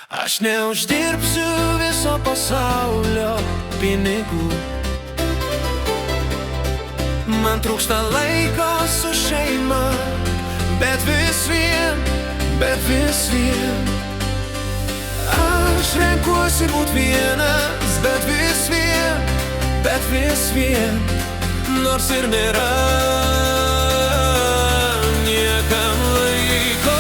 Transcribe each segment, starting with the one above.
Aš neuždirbsiu viso pasaulio pinigų. Man trūksta laiko su šeima, bet vis vien aš renkuosi būt vienas, bet vis vien nors ir nėra niekam laiko.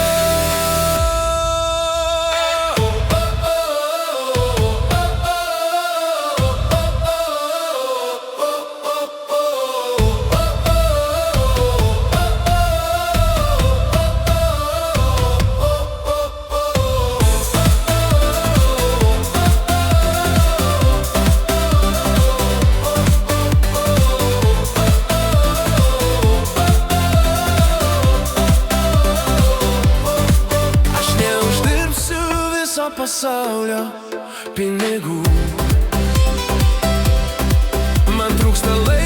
Pasaulio pinigų. Man trūksta laiko